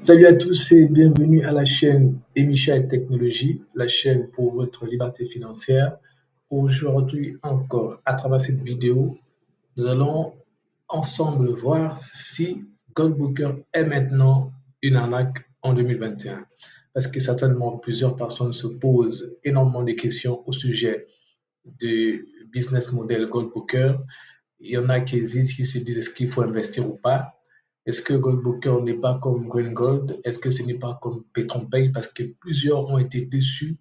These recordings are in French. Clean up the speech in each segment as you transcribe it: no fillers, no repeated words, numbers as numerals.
Salut à tous et bienvenue à la chaîne Emisha et Technologie, la chaîne pour votre liberté financière. Aujourd'hui encore, à travers cette vidéo, nous allons ensemble voir si Goldbooker est maintenant une arnaque en 2021. Parce que certainement plusieurs personnes se posent énormément de questions au sujet du business model Goldbooker. Il y en a qui hésitent, qui se disent est-ce qu'il faut investir ou pas. Est-ce que Goldbooker n'est pas comme Green Gold? Est-ce que ce n'est pas comme PetronPay? Parce que plusieurs ont été déçus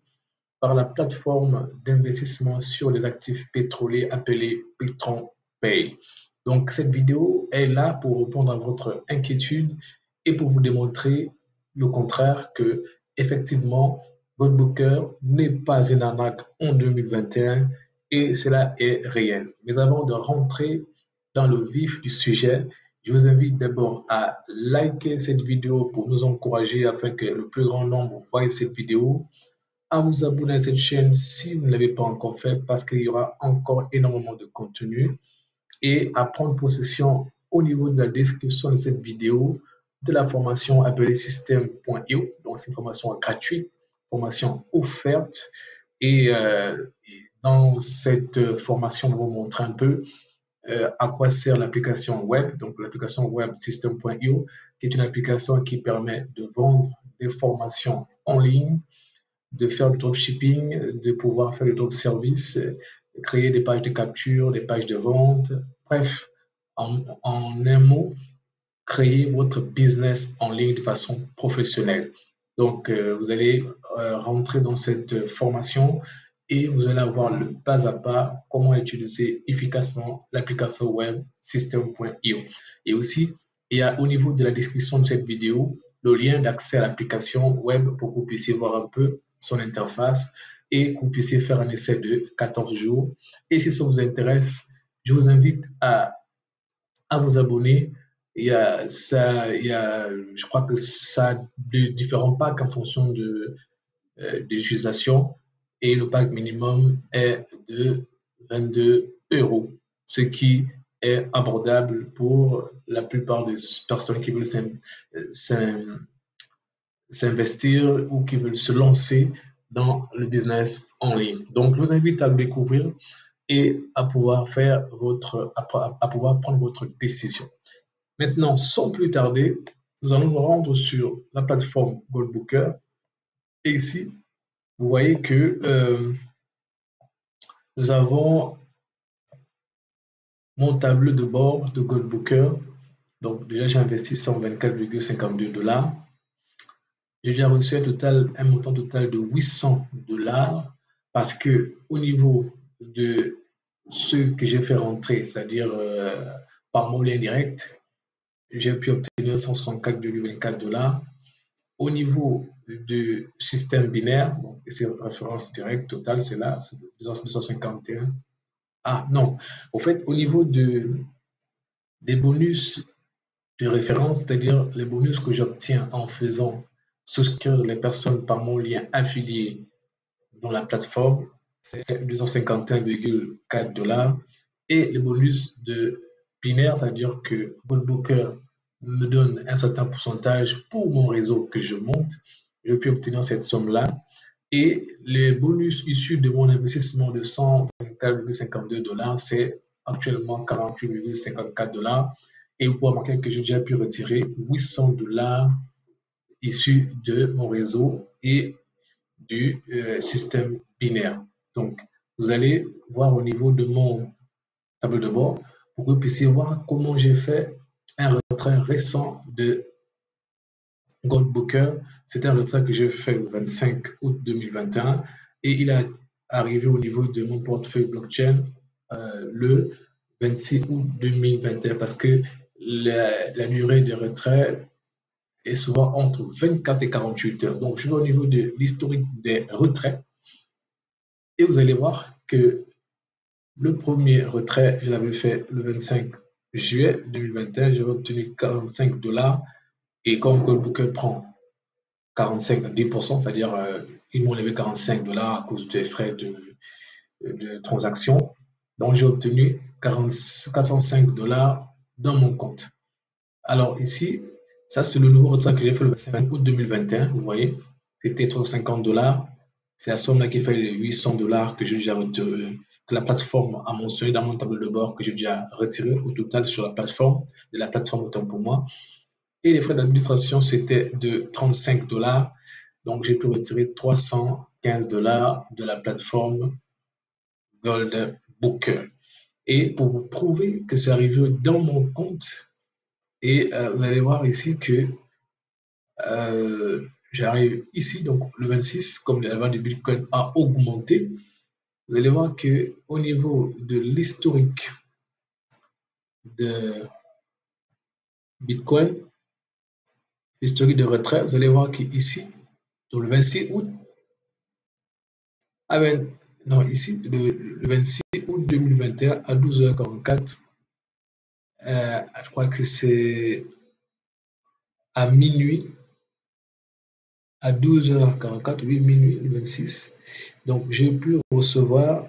par la plateforme d'investissement sur les actifs pétroliers appelée PetronPay. Donc, cette vidéo est là pour répondre à votre inquiétude et pour vous démontrer le contraire que, effectivement, Goldbooker n'est pas une arnaque en 2021 et cela est réel. Mais avant de rentrer dans le vif du sujet, je vous invite d'abord à liker cette vidéo pour nous encourager afin que le plus grand nombre voie cette vidéo, à vous abonner à cette chaîne si vous ne l'avez pas encore fait parce qu'il y aura encore énormément de contenu et à prendre possession au niveau de la description de cette vidéo de la formation appelée système.io. Donc, c'est une formation gratuite, formation offerte et dans cette formation, on va vous montrer un peu à quoi sert l'application web. Donc, l'application web system.io, qui est une application qui permet de vendre des formations en ligne, de faire du dropshipping, de pouvoir faire du drop service, créer des pages de capture, des pages de vente. Bref, en un mot, créer votre business en ligne de façon professionnelle. Donc, vous allez rentrer dans cette formation et vous allez avoir le pas à pas comment utiliser efficacement l'application web system.io. Et aussi, il y a au niveau de la description de cette vidéo le lien d'accès à l'application web pour que vous puissiez voir un peu son interface et que vous puissiez faire un essai de 14 jours. Et si ça vous intéresse, je vous invite à vous abonner. Je crois que ça a de différents packs en fonction de l'utilisation et le pack minimum est de 22 euros, ce qui est abordable pour la plupart des personnes qui veulent s'investir ou qui veulent se lancer dans le business en ligne. Donc, je vous invite à le découvrir et à pouvoir à pouvoir prendre votre décision. Maintenant, sans plus tarder, nous allons nous rendre sur la plateforme Goldbooker. Et ici, vous voyez que nous avons mon tableau de bord de Goldbooker. Donc, déjà, j'ai investi 124,52 $. J'ai déjà reçu un montant total de 800 $ parce que au niveau de ce que j'ai fait rentrer, c'est-à-dire par mon lien direct, j'ai pu obtenir 164,24 $. Au niveau du système binaire, donc c'est référence directe totale, c'est là, c'est 251. Ah non, au fait, au niveau des bonus de référence, c'est-à-dire les bonus que j'obtiens en faisant souscrire les personnes par mon lien affilié dans la plateforme, c'est 251,4 $. Et le bonus de binaire, c'est-à-dire que Goldbooker me donne un certain pourcentage pour mon réseau que je monte, je peux obtenir cette somme-là. Et les bonus issus de mon investissement de 124,52 $, c'est actuellement 48,54 $. Et vous pouvez remarquer que j'ai déjà pu retirer 800 $ issus de mon réseau et du système binaire. Donc, vous allez voir au niveau de mon tableau de bord pour que vous puissiez voir comment j'ai fait un retrait récent de Goldbooker. C'est un retrait que j'ai fait le 25 août 2021 et il est arrivé au niveau de mon portefeuille blockchain le 26 août 2021 parce que la durée de retrait est souvent entre 24 et 48 heures. Donc, je vais au niveau de l'historique des retraits et vous allez voir que le premier retrait, je l'avais fait le 25 juillet 2021, j'avais obtenu 45 $. Et comme Goldbooker prend 45 à 10%, c'est-à-dire ils m'ont levé 45 $ à cause des frais de transaction. Donc j'ai obtenu 405 $ dans mon compte. Alors ici, Ça, c'est le nouveau retrait que j'ai fait le 25 août 2021. Vous voyez, c'était 350 $. C'est la somme là qui fait les 800 $ que j'ai déjà retiré, que la plateforme a mentionné dans mon tableau de bord que j'ai déjà retiré au total sur la plateforme, de la plateforme Autant pour moi. Et les frais d'administration, c'était de 35 $. Donc, j'ai pu retirer 315 $ de la plateforme Gold Booker. Et pour vous prouver que c'est arrivé dans mon compte, et vous allez voir ici que j'arrive ici, donc le 26, comme la valeur du Bitcoin a augmenté, vous allez voir que au niveau de l'historique de Bitcoin, l'historique de retrait, vous allez voir qu'ici, donc le 26 août, non, ici, le 26 août 2021 à 12h44, je crois que c'est à minuit, à 12h44, oui, minuit, le 26. Donc, j'ai pu recevoir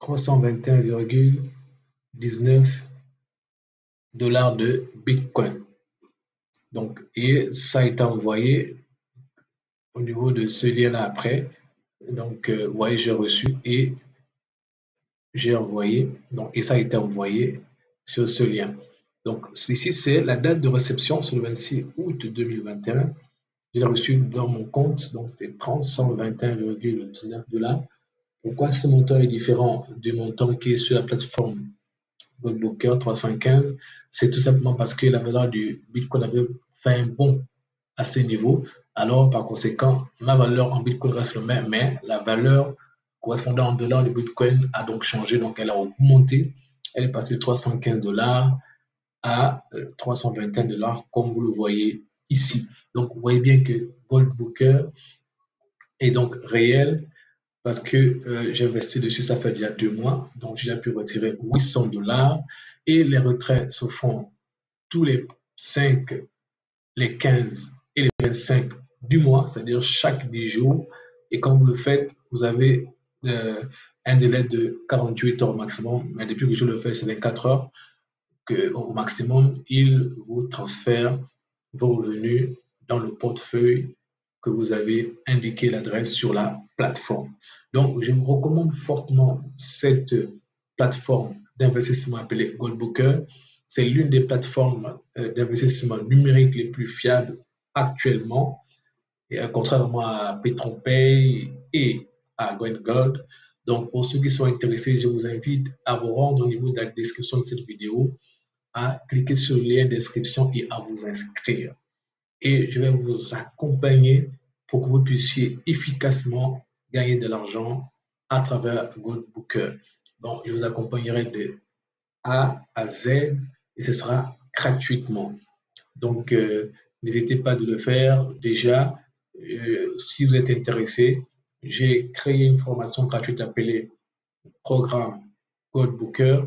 321,19 $ de Bitcoin. Donc, et ça a été envoyé au niveau de ce lien-là après. Donc, vous voyez, j'ai reçu et j'ai envoyé. Donc, et ça a été envoyé sur ce lien. Donc, ici, c'est la date de réception, c'est le 26 août 2021. J'ai reçu dans mon compte, donc c'était 321,19 $. Pourquoi ce montant est différent du montant qui est sur la plateforme Goldbooker 315? C'est tout simplement parce que la valeur du Bitcoin avait fait un bond à ce niveau. Alors, par conséquent, ma valeur en Bitcoin reste le même, mais la valeur correspondant en dollars du Bitcoin a donc changé, donc elle a augmenté. Elle est passée de 315 $ à 321 $, comme vous le voyez ici. Donc, vous voyez bien que Goldbooker est donc réel parce que j'ai investi dessus, ça fait déjà 2 mois. Donc, j'ai pu retirer 800 $ et les retraits se font tous les 5, les 15 et les 25 du mois, c'est-à-dire chaque 10 jours. Et quand vous le faites, vous avez un délai de 48 heures maximum. Mais depuis que je le fais, c'est 24 heures au maximum, il vous transfère vos revenus dans le portefeuille que vous avez indiqué l'adresse sur la plateforme. Donc, je vous recommande fortement cette plateforme d'investissement appelée Goldbooker. C'est l'une des plateformes d'investissement numérique les plus fiables actuellement, et, contrairement à PetronPay et à GoinGold. Donc, pour ceux qui sont intéressés, je vous invite à vous rendre au niveau de la description de cette vidéo, à cliquer sur le lien d'inscription et à vous inscrire. Et je vais vous accompagner pour que vous puissiez efficacement gagner de l'argent à travers Goldbooker. Donc, je vous accompagnerai de A à Z et ce sera gratuitement. Donc, n'hésitez pas de le faire. Déjà, si vous êtes intéressé, j'ai créé une formation gratuite appelée Programme Goldbooker.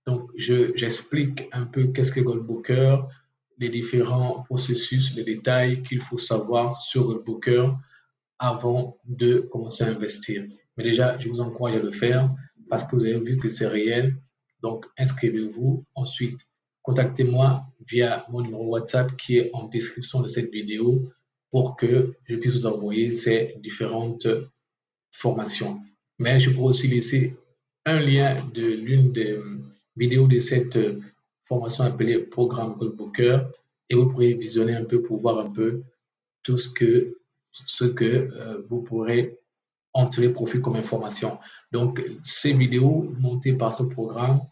Donc, j'explique un peu qu'est-ce que Goldbooker, les différents processus, les détails qu'il faut savoir sur Goldbooker avant de commencer à investir. Mais déjà, je vous encourage à le faire parce que vous avez vu que c'est réel. Donc, inscrivez-vous. Ensuite, contactez-moi via mon numéro WhatsApp qui est en description de cette vidéo pour que je puisse vous envoyer ces différentes formations. Mais je pourrais aussi laisser un lien de l'une des vidéos de cette formation appelée Programme Goldbooker et vous pourrez visionner un peu pour voir un peu tout ce que vous pourrez en tirer profit comme information. Donc, ces vidéos montées par ce programme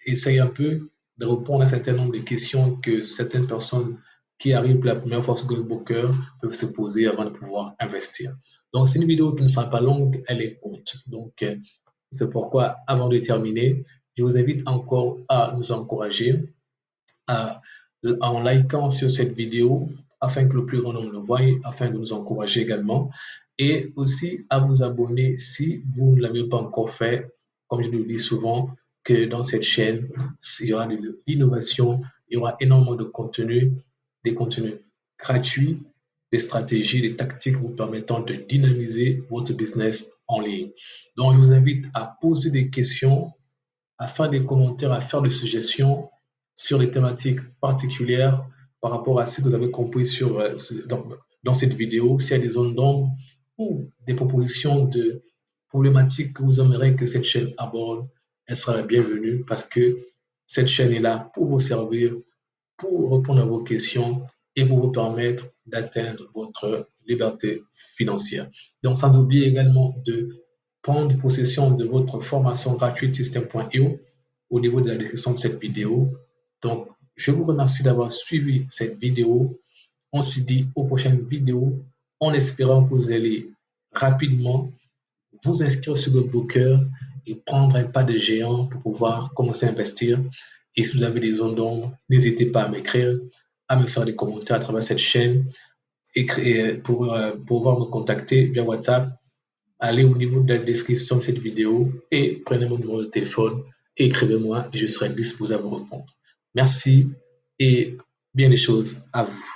essayent un peu de répondre à un certain nombre de questions que certaines personnes qui arrivent pour la première fois sur Goldbooker peuvent se poser avant de pouvoir investir. Donc, c'est une vidéo qui ne sera pas longue, elle est courte. Donc, c'est pourquoi, avant de terminer, je vous invite encore à nous encourager en likant sur cette vidéo afin que le plus grand nombre le voie, afin de nous encourager également, et aussi à vous abonner si vous ne l'avez pas encore fait. Comme je le dis souvent, que dans cette chaîne, il y aura de l'innovation, il y aura énormément de contenu, des contenus gratuits, des stratégies, des tactiques vous permettant de dynamiser votre business en ligne. Donc, je vous invite à poser des questions, à faire des commentaires, à faire des suggestions sur les thématiques particulières par rapport à ce que vous avez compris dans cette vidéo, s'il y a des zones d'ombre ou des propositions de problématiques que vous aimeriez que cette chaîne aborde, elle sera la bienvenue parce que cette chaîne est là pour vous servir, pour répondre à vos questions et pour vous permettre d'atteindre votre liberté financière. Donc, sans oublier également de prendre possession de votre formation gratuite Système.io au niveau de la description de cette vidéo. Donc, je vous remercie d'avoir suivi cette vidéo. On se dit aux prochaines vidéos en espérant que vous allez rapidement vous inscrire sur GoodBooker et prendre un pas de géant pour pouvoir commencer à investir. Et si vous avez des zones d'ombre, n'hésitez pas à m'écrire, à me faire des commentaires à travers cette chaîne et pour pouvoir me contacter via WhatsApp. Allez au niveau de la description de cette vidéo et prenez mon numéro de téléphone et écrivez-moi et je serai disposé à vous répondre. Merci et bien des choses à vous.